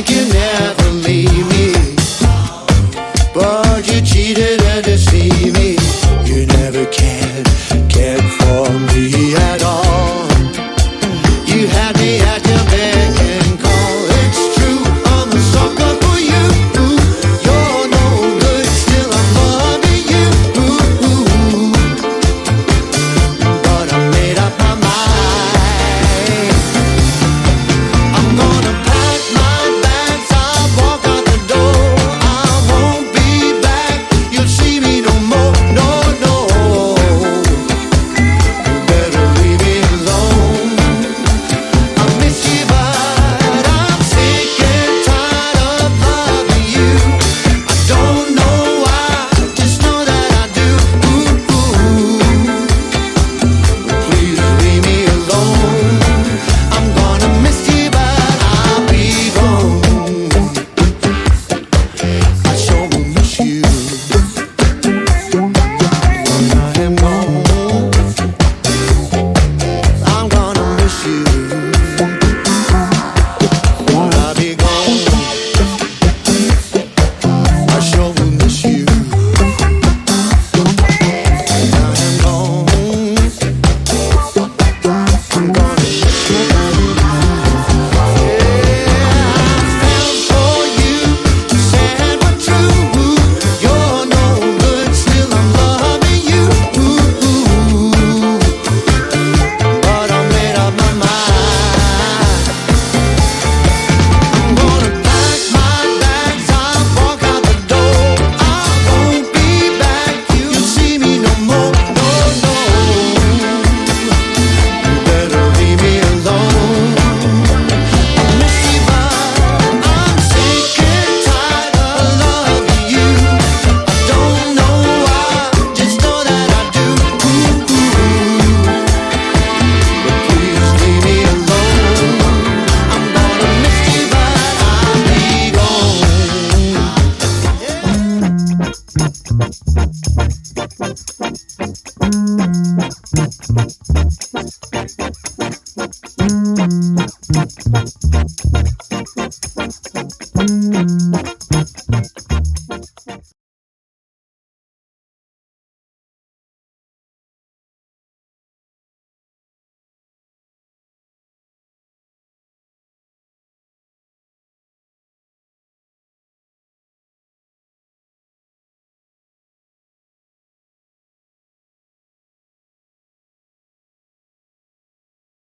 think you never leave me, but you cheated and deceived me. You never cared for me at all. You had me at your beck and call. It's true, I'm a sucker for you. You're no good, still I'm loving you. But I made up my mind. I'm gonna pack my bags, I'll walk out the door. I won't be back, you'll see me no more. No, no, you better leave me alone. I miss you, but I'm sick and tired of loving you. I don't know why, just know that I do. Please leave me alone. I'm gonna miss you, but I'll be gone. I sure will miss you when I am gone. I'm gonna miss you when I be gone. I sure will miss you when I am gone. I'm gonna miss you. Yeah, I fell for you, said but true. You're no good, still I'm loving you. But I made up my mind. I'm gonna pack my bags, I'll walk out the door. I won't be back, you'll see me no more. No, no, you better leave me alone. I miss you, but I'm sick and tired of loving you. I don't know why, just know that I do. But please leave me alone. I'm gonna miss you, but I'll be gone. Yeah.